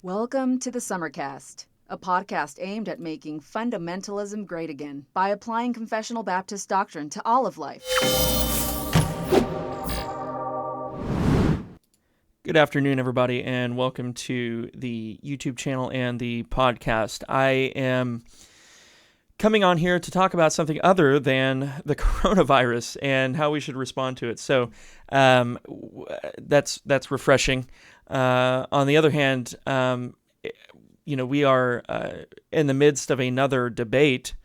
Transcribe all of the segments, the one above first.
Welcome to the Summercast, a podcast aimed at making fundamentalism great again by applying confessional Baptist doctrine to all of life. Good afternoon, everybody, and welcome to the YouTube channel and the podcast. I am coming on here to talk about something other than the coronavirus and how we should respond to it. So that's refreshing. On the other hand, we are in the midst of another debate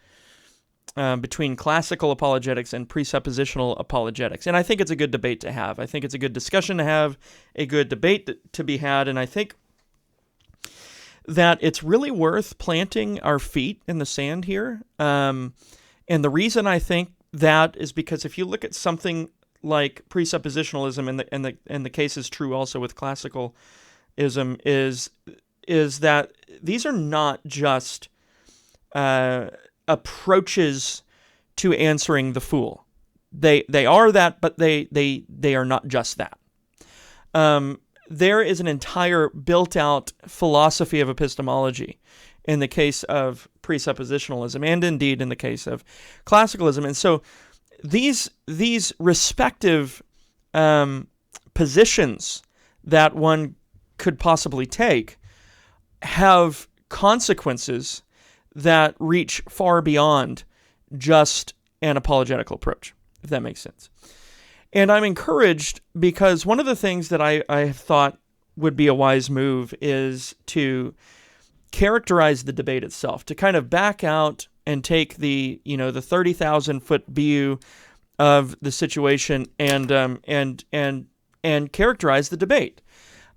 between classical apologetics and presuppositional apologetics. And I think it's a good debate to have. I think it's a good discussion to have, a good debate to be had, and I think that it's really worth planting our feet in the sand here. And the reason I think that is because if you look at something like presuppositionalism, and the case is true also with classicalism, is that these are not just approaches to answering the fool. They are that, but they are not just that. There is an entire built-out philosophy of epistemology in the case of presuppositionalism, and indeed in the case of classicalism. And so these respective positions that one could possibly take have consequences that reach far beyond just an apologetical approach, if that makes sense. And I'm encouraged because one of the things that I thought would be a wise move is to characterize the debate itself, to kind of back out and take the 30,000-foot view of the situation and characterize the debate,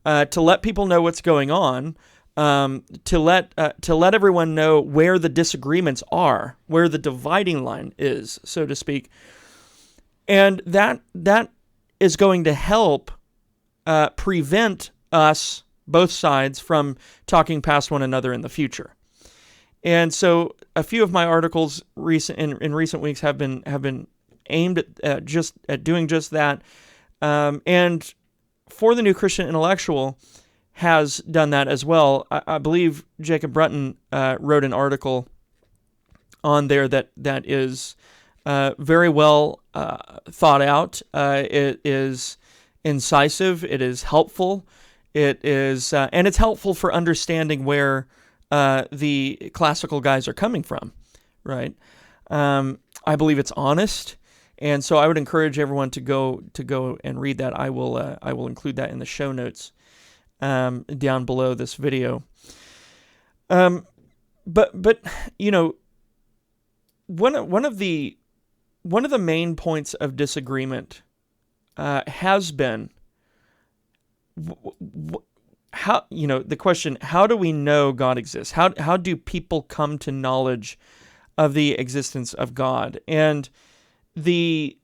to let people know what's going on, to let everyone know where the disagreements are, where the dividing line is, so to speak. And that is going to help prevent us, both sides, from talking past one another in the future. And so a few of my articles in recent weeks have been aimed at doing just that. And For the New Christian Intellectual has done that as well. I believe Jacob Brunton wrote an article on there that is very well thought out. It is incisive. It is helpful. It is, and it's helpful for understanding where the classical guys are coming from. Right? I believe it's honest, and so I would encourage everyone to go and read that. I will include that in the show notes down below this video. But one of the main points of disagreement has been how the question: how do we know God exists? How do people come to knowledge of the existence of God? And the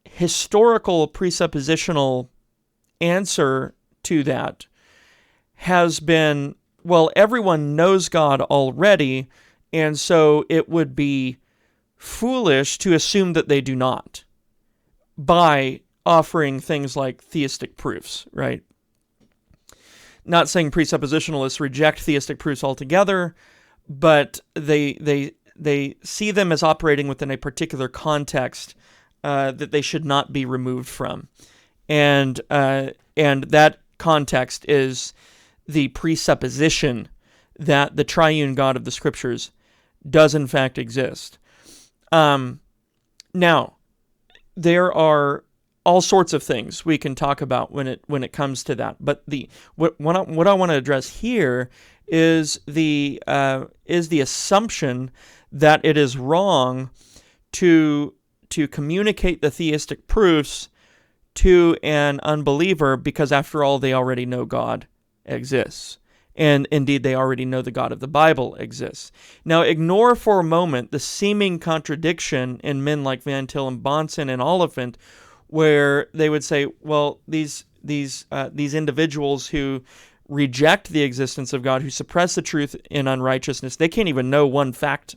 historical presuppositional answer to that has been, well, everyone knows God already, and so it would be foolish to assume that they do not by offering things like theistic proofs, right? Not saying presuppositionalists reject theistic proofs altogether, but they see them as operating within a particular context that they should not be removed from, and that context is the presupposition that the triune God of the Scriptures does in fact exist. Now, there are all sorts of things we can talk about when it comes to that, but what I want to address here is the assumption that it is wrong to communicate the theistic proofs to an unbeliever because, after all, they already know God exists. And indeed, they already know the God of the Bible exists. Now, ignore for a moment the seeming contradiction in men like Van Til and Bonson and Oliphant, where they would say, well, these individuals who reject the existence of God, who suppress the truth in unrighteousness, they can't even know one fact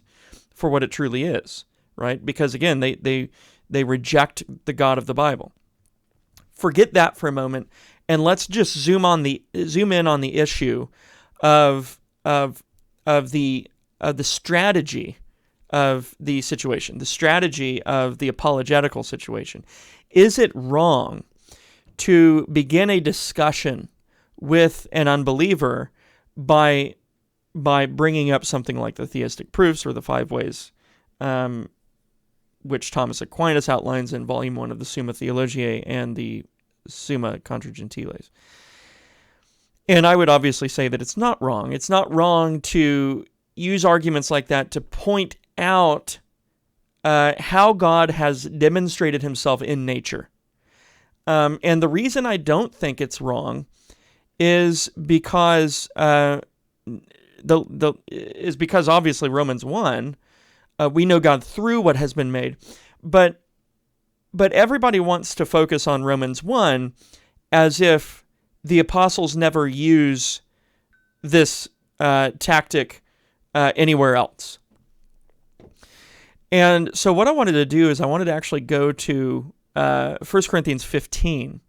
for what it truly is, right? Because again, they reject the God of the Bible. Forget that for a moment, and let's just zoom in on the issue of of of the strategy of the situation, the strategy of the apologetical situation. Is it wrong to begin a discussion with an unbeliever by bringing up something like the theistic proofs or the 5 ways, which Thomas Aquinas outlines in Volume 1 of the Summa Theologiae and the Summa Contra Gentiles? And I would obviously say that it's not wrong. It's not wrong to use arguments like that to point out how God has demonstrated himself in nature. And the reason I don't think it's wrong is because because obviously Romans 1, we know God through what has been made, but everybody wants to focus on Romans 1 as if the apostles never use this tactic anywhere else. And so what I wanted to do is I wanted to actually go to 1 Corinthians 15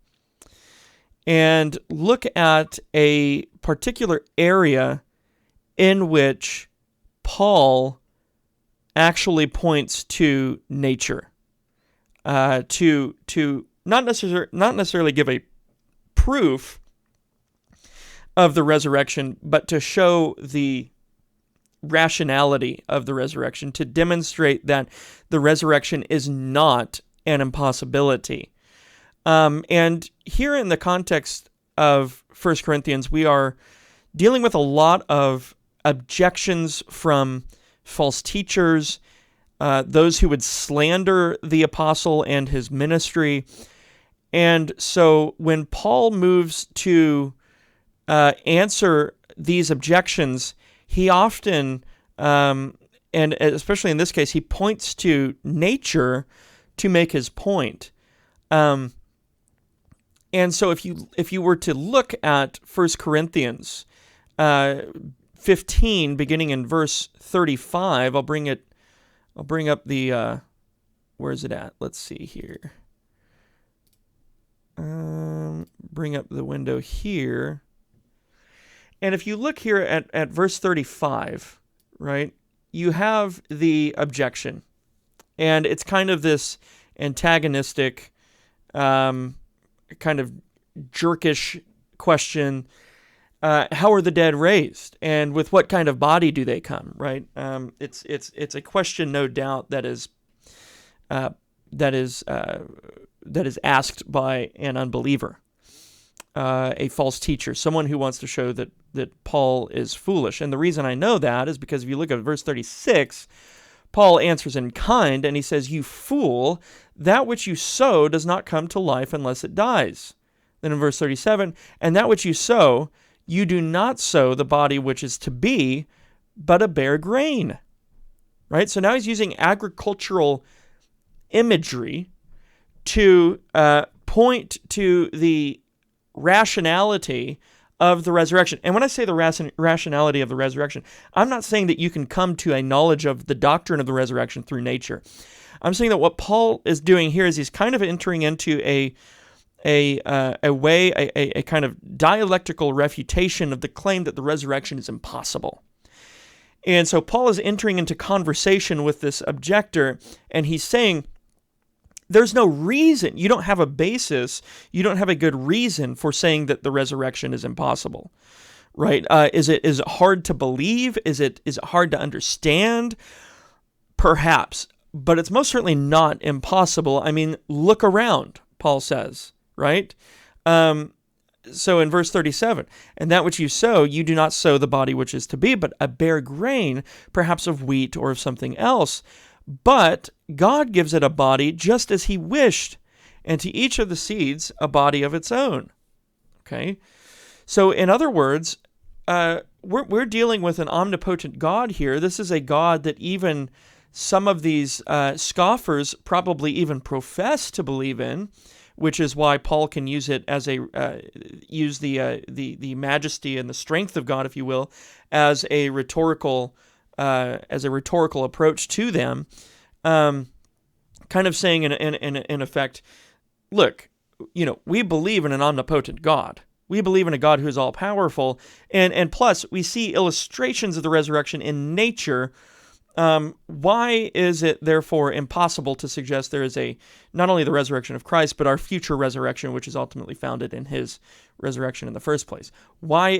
and look at a particular area in which Paul actually points to nature, to not necessarily give a proof of the resurrection, but to show the rationality of the resurrection, to demonstrate that the resurrection is not an impossibility. And here in the context of 1 Corinthians, we are dealing with a lot of objections from false teachers, those who would slander the apostle and his ministry. And so when Paul moves to answer these objections, he often, and especially in this case, he points to nature to make his point. And so if you were to look at 1 Corinthians 15, beginning in verse 35, I'll bring up the, where is it at? Let's see here. Bring up the window here. And if you look here at verse 35, right, you have the objection. And it's kind of this antagonistic, kind of jerkish question. How are the dead raised? And with what kind of body do they come, right? It's a question, no doubt, that is asked by an unbeliever, a false teacher, someone who wants to show that Paul is foolish. And the reason I know that is because if you look at verse 36, Paul answers in kind, and he says, "You fool, that which you sow does not come to life unless it dies." Then in verse 37, "And that which you sow, you do not sow the body which is to be, but a bare grain." Right? So now he's using agricultural imagery to point to the rationality of the resurrection. And when I say the rationality of the resurrection, I'm not saying that you can come to a knowledge of the doctrine of the resurrection through nature. I'm saying that what Paul is doing here is he's kind of entering into a kind of dialectical refutation of the claim that the resurrection is impossible. And so Paul is entering into conversation with this objector, and he's saying, there's no reason, you don't have a basis, you don't have a good reason for saying that the resurrection is impossible, right? Is it hard to believe? Is it hard to understand? Perhaps, but it's most certainly not impossible. I mean, look around, Paul says, right? So in verse 37, "And that which you sow, you do not sow the body which is to be, but a bare grain, perhaps of wheat or of something else. But God gives it a body just as he wished, and to each of the seeds a body of its own." Okay? So in other words, we're dealing with an omnipotent God here. This is a God that even some of these scoffers probably even profess to believe in, which is why Paul can use it as use the majesty and the strength of God, if you will, as a rhetorical approach to them, kind of saying in effect, look, we believe in an omnipotent God, We believe in a God who is all-powerful. And plus, we see illustrations of the resurrection in nature. Why is it, therefore, impossible to suggest there is not only the resurrection of Christ, but our future resurrection, which is ultimately founded in his resurrection in the first place? Why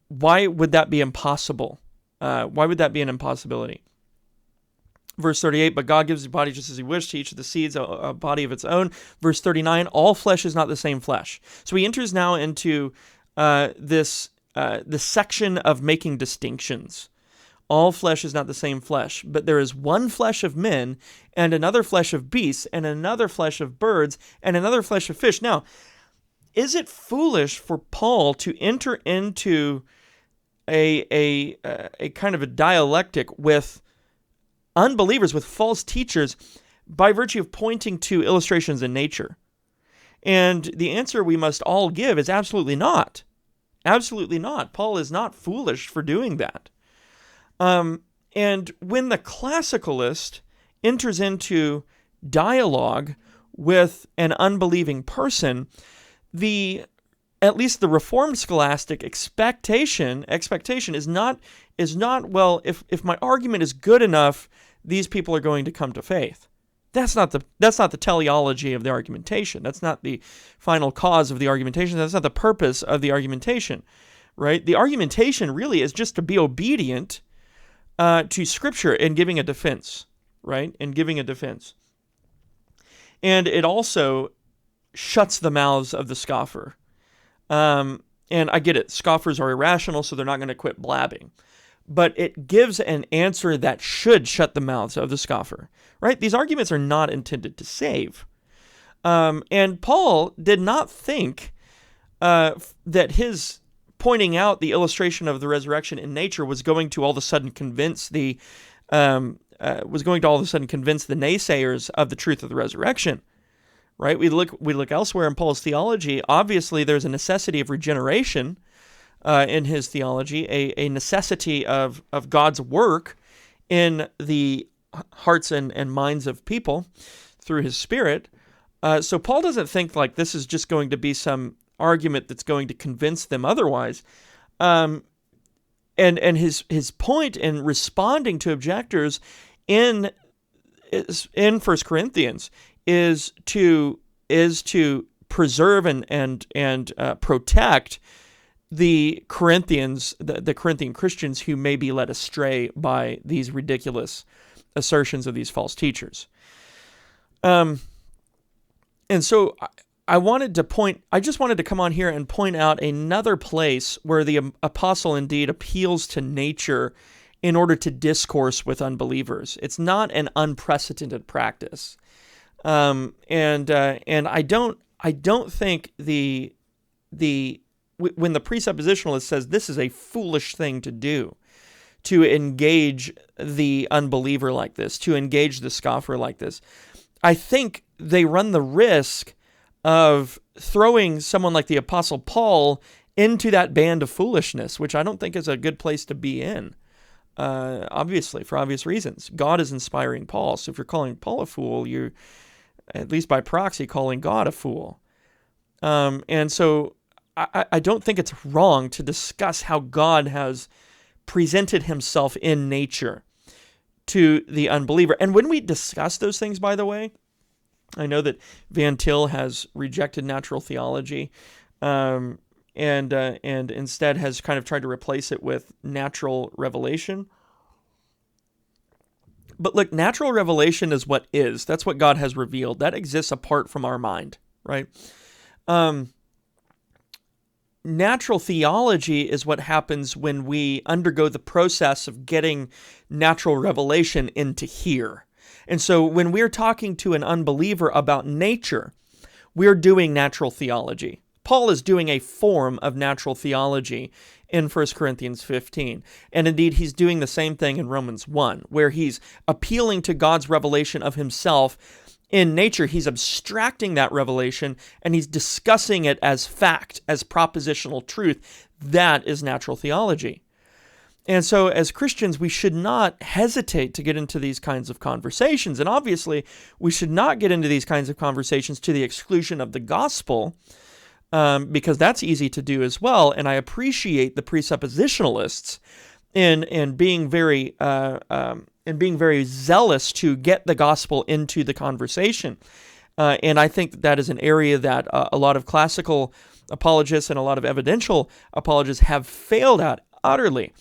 would that be impossible? Why would that be an impossibility? Verse 38, but God gives his body just as he wished, to each of the seeds a body of its own. Verse 39, all flesh is not the same flesh. So he enters now into this section of making distinctions. All flesh is not the same flesh, but there is one flesh of men, and another flesh of beasts, and another flesh of birds, and another flesh of fish. Now, is it foolish for Paul to enter into a kind of a dialectic with unbelievers, with false teachers, by virtue of pointing to illustrations in nature? And the answer we must all give is absolutely not. Absolutely not. Paul is not foolish for doing that. And when the classicalist enters into dialogue with an unbelieving person, at least the Reformed scholastic expectation is not, well, if my argument is good enough, these people are going to come to faith. That's not the teleology of the argumentation. That's not the final cause of the argumentation. That's not the purpose of the argumentation, right? The argumentation really is just to be obedient to Scripture in giving a defense, right? In giving a defense. And it also shuts the mouths of the scoffer. And I get it. Scoffers are irrational, so they're not going to quit blabbing. But it gives an answer that should shut the mouths of the scoffer, right? These arguments are not intended to save. And Paul did not think that his pointing out the illustration of the resurrection in nature was going to all of a sudden convince the naysayers of the truth of the resurrection. Right? We look elsewhere in Paul's theology. Obviously, there's a necessity of regeneration in his theology, a necessity of God's work in the hearts and minds of people through his Spirit. So Paul doesn't think like this is just going to be some argument that's going to convince them otherwise. And his point in responding to objectors in 1 Corinthians is to preserve and protect the Corinthians, the Corinthian Christians who may be led astray by these ridiculous assertions of these false teachers. And so I just wanted to come on here and point out another place where the apostle indeed appeals to nature in order to discourse with unbelievers. It's not an unprecedented practice. And I don't think when the presuppositionalist says this is a foolish thing to do, to engage the unbeliever like this, to engage the scoffer like this, I think they run the risk of throwing someone like the Apostle Paul into that band of foolishness, which I don't think is a good place to be in. Obviously, for obvious reasons. God is inspiring Paul, so if you're calling Paul a fool, you're, at least by proxy, calling God a fool. And so I don't think it's wrong to discuss how God has presented himself in nature to the unbeliever. And when we discuss those things, by the way, I know that Van Til has rejected natural theology and instead has kind of tried to replace it with natural revelation. But look, natural revelation is what is. That's what God has revealed. That exists apart from our mind, right? Natural theology is what happens when we undergo the process of getting natural revelation into here. And so when we're talking to an unbeliever about nature, we're doing natural theology. Paul is doing a form of natural theology in 1 Corinthians 15. And indeed, he's doing the same thing in Romans 1, where he's appealing to God's revelation of himself in nature. He's abstracting that revelation, and he's discussing it as fact, as propositional truth. That is natural theology. And so as Christians, we should not hesitate to get into these kinds of conversations. And obviously, we should not get into these kinds of conversations to the exclusion of the gospel, because that's easy to do as well. And I appreciate the presuppositionalists in being very zealous to get the gospel into the conversation. And I think that is an area that a lot of classical apologists and a lot of evidential apologists have failed at utterly.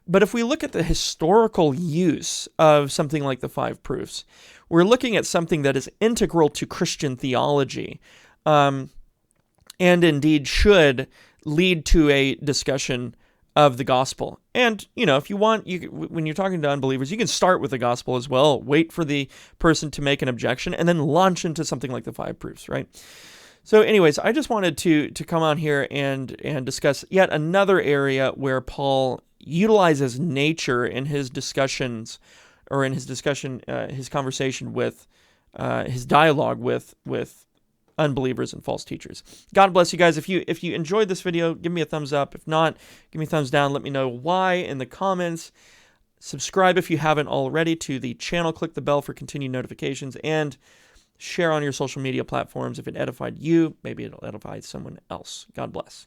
But if we look at the historical use of something like the five proofs, we're looking at something that is integral to Christian theology, and indeed should lead to a discussion of the gospel. And, if you want, when you're talking to unbelievers, you can start with the gospel as well, wait for the person to make an objection, and then launch into something like the five proofs, right? So anyways, I just wanted to come on here and discuss yet another area where Paul utilizes nature in his discussions, or in his discussion, his conversation with, his dialogue with unbelievers and false teachers. God bless you guys. If you enjoyed this video, give me a thumbs up. If not, give me a thumbs down. Let me know why in the comments. Subscribe if you haven't already to the channel. Click the bell for continued notifications, and share on your social media platforms. If it edified you, maybe it'll edify someone else. God bless.